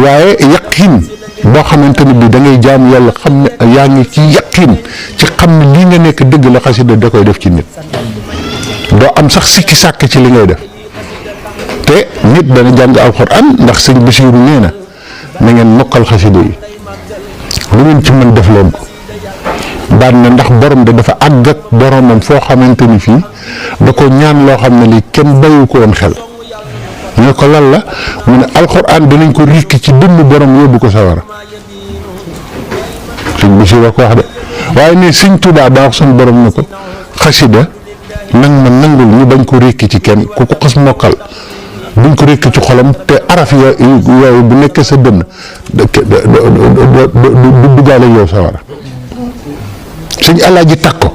waaye yaqin boo xamante ne bi da ngay jaam yàlla xam ne yaa ngi ci yaqin ci xam ne lii nga nekk dëgg la xasida da koy def ci nit doo am sax sikki sàkk ci li ngay def te nit dana jàng alxuraan ndax sëñ Basiiru nee na ngeen mokkal xasida yi lu ngeen ci mën def leen ko daan na ndax borom de dafa àgg ak boromam foo xamante ni fii da ko ñaan loo xam ne lii kenn bayu ko woon xel ñu ne ko lan la mu ne alxuraan danañ ko rikki ci dënn borom yóbbu ko sawara sëñ Basiiru ko wax de waaye ne sëñ Tuubaa daa wax suñu borom ne ko xasida nang ma nangul ñu bañ ko rékki ci kenn ku ko xas mokkal buñ ko rékki ci xolam te araf yooyu bu nekkee sa dënn du duggaale yow sawara sëñ Alaaji Takko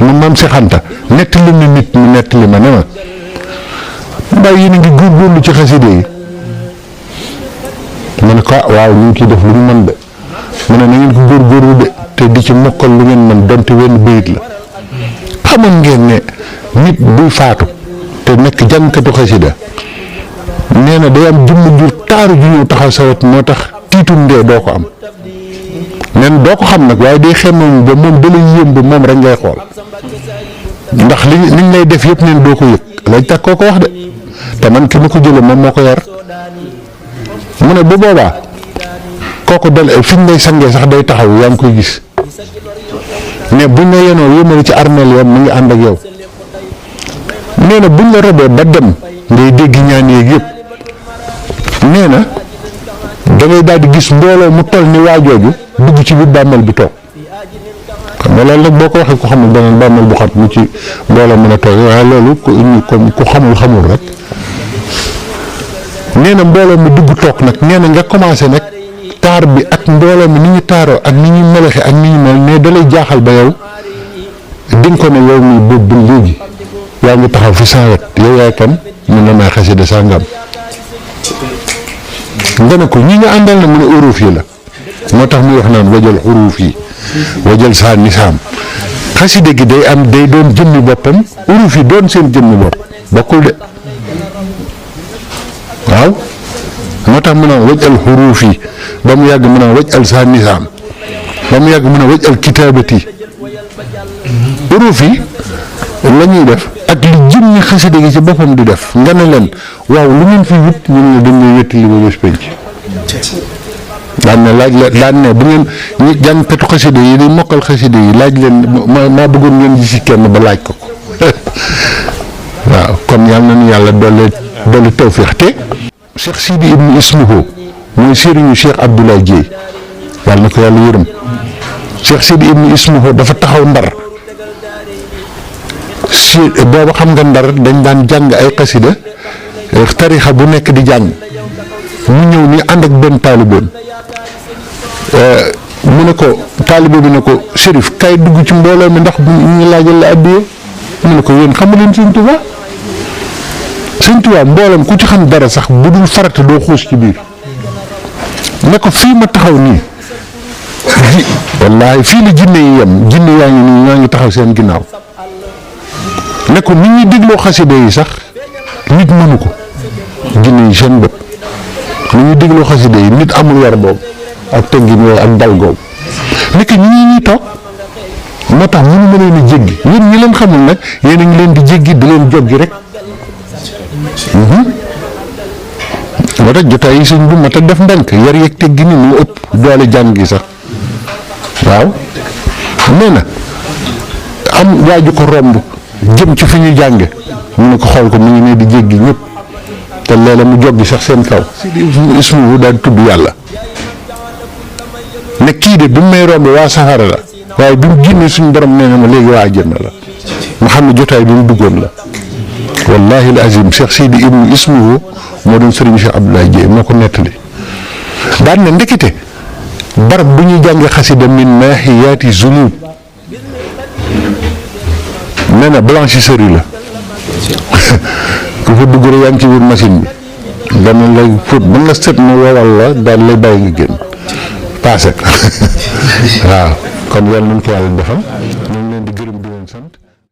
mu maam Seexanta nettali na nit mu nettali ma ne ma mbay yi na ngi góorgóorlu ci xasida yi mu ne ko waaw ñu ngi ciy def lu ñu mën de mu ne na ngeen ko góorgóorlu de te di ci mokkal lu ngeen mën donte wenn bayit la xamoon ngeen ne nit buy faatu te nekk jàngkatu xasida nee na day am jëmm jur taaru ju ñëw taxaw sawet moo tax tiitum ndee doo ko am nee na doo ko xam nag waaye day xemam ba moom da lay yéem ba moom rek ngay xool ndax liñ lay def yëpp neen doo ko yëg lañ tax koo ko wax de te man ki ma ko jële moom moo ko yar mu ne bu boobaa kooku dal fi ñu lay sangee sax day taxaw yaa ngi koy gis mais buñ la yenoo yémale ci armeel yoon mu ngi ànd ak yow nee na buñ la robee ba dem ngay dégg ñaan yeeg yëpp nee na da ngay daal di gis mbooloo mu toll ni waajooju dugg ci biir bàmmeel bi toog xam nga loolu nag boo ko waxee ko xamul beneen bàmmeel bu xat mu ci mbooloo mën a toog waaye loolu ku xamul rek nee na mbooloo mi dugg toog nag nee na nga commencé nag taar bi ak mbooloo mi ni ñu taaroo ak ni ñu melexe ak ni ñu mel ne da lay jaaxal ba yow di nga ko ne yow mii boobu ba léegi yaa ngi taxaw fi saa wet yow yaay kan mun na may xasida sàngam nga ne ko ñi nga àndal na mu ne uruuf yi la moo tax muy wax naan wajal uruuf yi wajal saa nisaam xasida gi day doon jëmmi boppam uruuf yi doon seen jëmmi bopp bokkul de waaw moo tax mu naan wajal xuruuf yi ba mu yàgg mu naan wajal saa nisaam ba mu yàgg mu naan wajal kitaabati uruuf yi la ñuy def ak li jëmmi xasida gi ci boppam di def nga ne leen waaw lu ngeen fi wut ñu ne dañ lay wéttali ba bés penc daan ne laaj leen daan ne bu ngeen ñi jàngkatu xasida yi di mokkal xasida yi laaj leen maa bëggoon ngeen gis ci kenn ba laaj ko waaw kon yàlla nañu yàlla dolli tawfiix te Cheikh Sidi ibnu Ismuhu mooy sëriñu Cheikh Abdoulaye Dieye yàlla na ko yàlla yërëm Cheikh Sidi ibnu Ismuhu dafa taxaw Ndar si booba xam nga Ndar dañ daan jàng ay xasida tarixa bu nekk di jàng mu ñëw ni ànd ak benn taalibeem mu ne ko taalibe bi ne ko Chérif kay dugg ci mbooloo mi ndax ñu laajal la addiya mu ne ko yéen xamu leen Sëñ Tuubaa Sëñ Tuubaa mbooloom ku ci xam dara sax bu dul farata doo xuus ci biir ne ko fii ma taxaw nii wallaahi fii la jinne yi yem jinne yaa ngi nii ñoo ngi taxaw seen ginnaaw ne ko nit ñi dégloo xasida yi sax nit mënu ko jinne yi seen bopp nit ñi dégloo xasida yi nit amul war boobu ak teggin yooyu ak dal googu nekk ñi toog moo tax mënu ma leen a jéggi yéen ñi leen xamul nag yéen a ngi leen di jéggi di leen joggi rek moo tax jotaay yi suñ bu ma ta def ndànk yar yeeg teggi ni mu ëpp doole jàng gi sax waaw nee na am waaju ko romb jëm ci fi ñu jànge mu ne ko xool ko mu ngi ne di jéggi ñëpp te léeg-léeg mu joggi sax seen kaw ismu daal tudd yàlla ne kii de bi mu may romb waa safara la waaye bi mu génnee suñu borom nee na ma léegi waa àjjana la ma xam ne jotaay bi mu duggoon la wallahi al azim Cheikh Sidi ibnu ismuhu moo doon sëriñ Cheikh Abdoulaye Dieye moo ko nettali daan ne ndekete barab bu ñuy jàngee xasida min maahiyaati zunub nee na blanchisserie la ku fa dugg rek yaa ngi ci biir machine bi dana lay fóot ba nga set na wowal la daal lay bàyyi nga génn paase waaw kon yàlla nañ ko yàlla defal